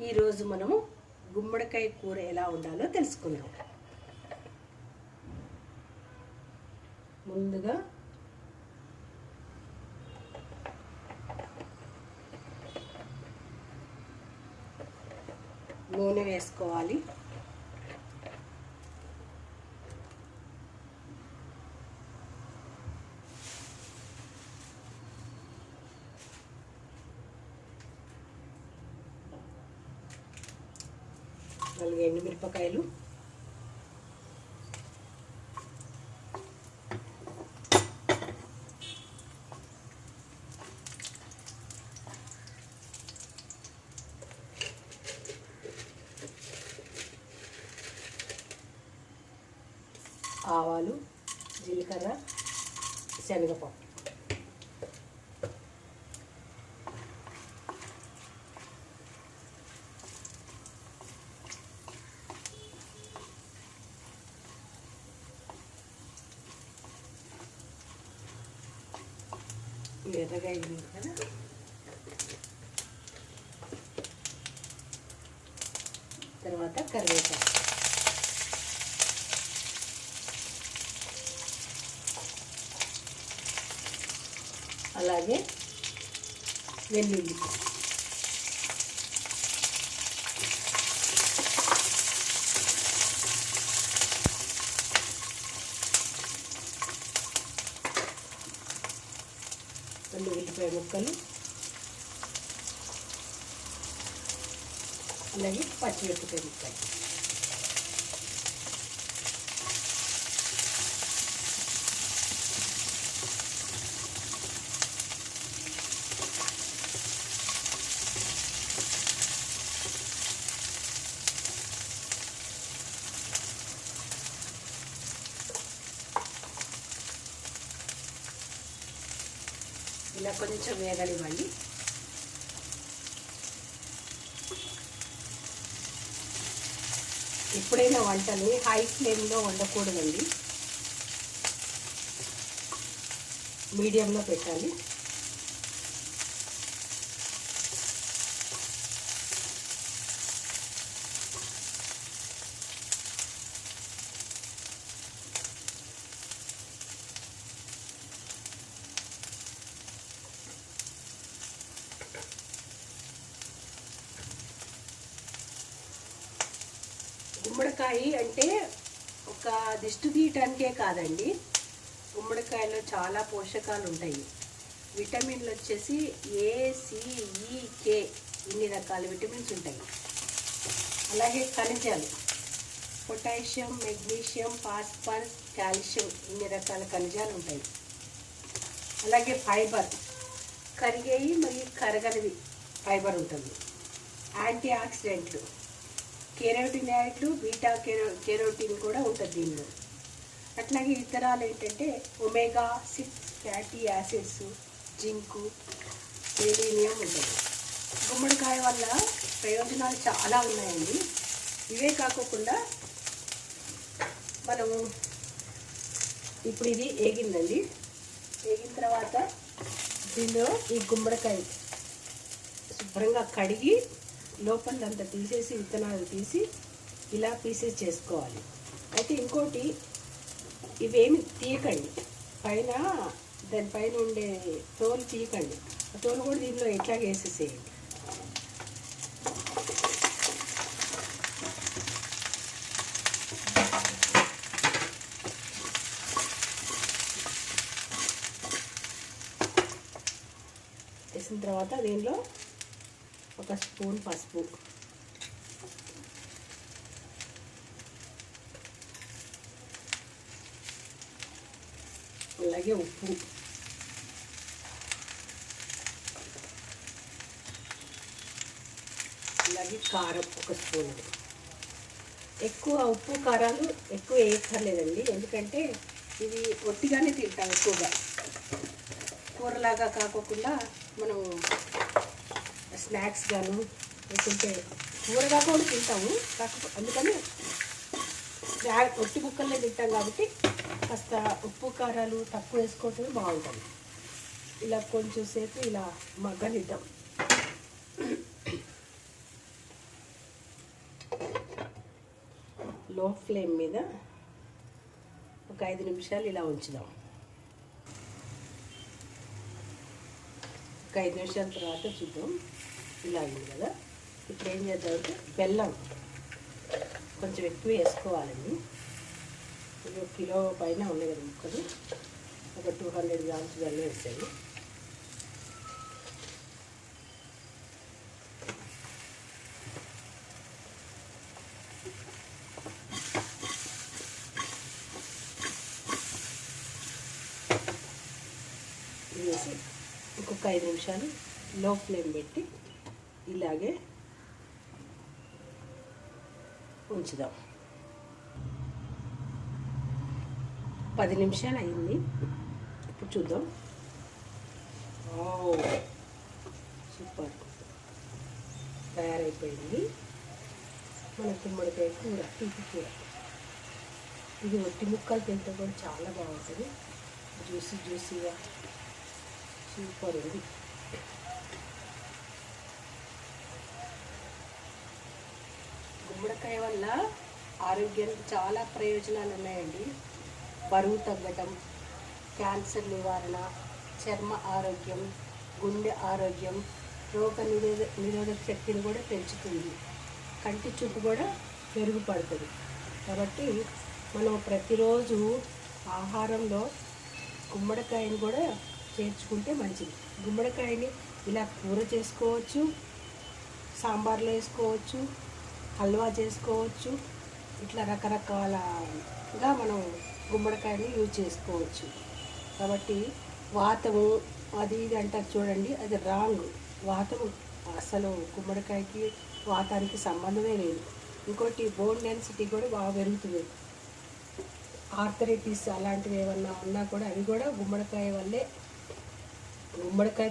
ఈరోజు మనము గుమ్మడికాయ కూర ఎలా ఉండాలో తెలుసుకుందాం. ముందుగా నూనె వేసుకోవాలి. నాలుగు ఎండుమిరపకాయలు, ఆవాలు, జీలకర్ర, శనగపప్పు. ఎర్రగా అయింది కదా, తర్వాత కరివేపాకు, అలాగే వెల్లుల్లి, రెండు ఉల్లిపాయ ముక్కలు, అలాగే పచ్చిమిరపకాయ ముక్కలు. ఇలా కొంచెం వేగనివ్వండి. ఎప్పుడైనా వంటని హై ఫ్లేమ్లో వండకూడదండి, మీడియంలో పెట్టాలి. గుమ్మడికాయ అంటే ఒక దిష్టి తీయటానికే కాదండి, గుమ్మడికాయలో చాలా పోషకాలు ఉంటాయి. విటమిన్లు వచ్చేసి A, C, E, K ఇన్ని రకాల విటమిన్స్ ఉంటాయి. అలాగే ఖనిజాలు పొటాషియం, మెగ్నీషియం, ఫాస్ఫరస్, కాల్షియం ఇన్ని రకాల ఖనిజాలు ఉంటాయి. అలాగే ఫైబర్, కరిగేవి మరియు కరగనివి ఫైబర్ ఉంటుంది. యాంటీ ఆక్సిడెంట్లు, కెరోటినాయిడ్లు, బీటా కెరోటిన్ కూడా ఉంటుంది దీనిలో. అట్లాగే ఇతరాలు ఏంటంటే ఒమేగా-6 ఫ్యాటీ యాసిడ్స్, జింకు, సెలీనియం ఉంటుంది. గుమ్మడికాయ వల్ల ప్రయోజనాలు చాలా ఉన్నాయండి. ఇవే కాకుండా మనము ఇప్పుడు ఇది ఏగిందండి, ఏగిన తర్వాత దీనిలో ఈ గుమ్మడికాయ శుభ్రంగా కడిగి లోపలంతా తీసేసి విత్తనాలు తీసి ఇలా పీసెస్ చేసుకోవాలి. అయితే ఇంకోటి, ఇవేమి తీయకండి, పైన దానిపైన ఉండే తోలు తీయకండి. ఆ తోలు కూడా దీనిలో ఎట్లాగే వేసేసేయండి. వేసిన తర్వాత దీనిలో ఒక స్పూన్ పసుపు, అలాగే ఉప్పు, అలాగే కారం ఒక స్పూన్. ఎక్కువ ఉప్పు కారాలు ఎక్కువ వేయక్కర్లేదండి, ఎందుకంటే ఇది ఒట్టిగానే తింటాం. ఎక్కువగా కూరలాగా కాకుండా మనం స్నాక్స్ గాను లేకుంటే కూరగా కూడా తింటాము, కాకపోతే అందుకని ఒట్టి ముక్కల్నే తింటాం కాబట్టి కాస్త ఉప్పు కారాలు తక్కువ వేసుకోవటమే బాగుంటుంది. ఇలా కొంచెం సేపు ఇలా మగ్గనిద్దాం. లో ఫ్లేమ్ మీద ఒక 5 నిమిషాలు ఇలా ఉంచుదాం. ఒక 5 నిమిషాల తర్వాత చూద్దాం. ఇలా అయింది కదా. ఇప్పుడు ఏం చేద్దామంటే బెల్లం కొంచెం ఎక్కువ వేసుకోవాలండి. ఇది 1 కిలో పైన ఉన్నాయి కదా ముక్కలు. ఒక 200 గ్రామ్స్ బెల్లం వేసాను. ఇది వేసి ఇంకొక 5 నిమిషాలు లో ఫ్లేమ్ పెట్టి ఇలాగే ఉంచుదాం. 10 నిమిషాలు అయింది. ఇప్పుడు చూద్దాం. సూపర్ తయారైపోయింది మన గుమ్మడికాయ కూర, తీపి కూర. ఇది ఒట్టి ముక్కలు తింటే కూడా చాలా బాగుంటుంది. జ్యూసీగా సూపర్ ఉంది. గుమ్మడికాయ వల్ల ఆరోగ్యానికి చాలా ప్రయోజనాలు ఉన్నాయండి. బరువు తగ్గటం, క్యాన్సర్ నివారణ, చర్మ ఆరోగ్యం, గుండె ఆరోగ్యం, రోగ నిరోధక శక్తిని కూడా పెంచుతుంది. కంటి చూపు కూడా మెరుగుపడుతుంది. కాబట్టి మనం ప్రతిరోజు ఆహారంలో గుమ్మడికాయని కూడా చేర్చుకుంటే మంచిది. గుమ్మడికాయని ఇలా కూర చేసుకోవచ్చు, సాంబార్లో వేసుకోవచ్చు, హల్వా చేసుకోవచ్చు. ఇట్లా రకరకాలుగా మనం గుమ్మడికాయని యూజ్ చేసుకోవచ్చు. కాబట్టి వాతము అది ఇది అంటారు చూడండి, అది రాంగ్. వాతము అసలు గుమ్మడికాయకి వాతానికి సంబంధమే లేదు. ఇంకోటి బోన్ డెన్సిటీ కూడా బాగా పెరుగుతుంది. ఆర్థరైటిస్ అలాంటివి ఏమన్నా ఉన్నా కూడా అవి కూడా గుమ్మడికాయ వల్లే. గుమ్మడికాయ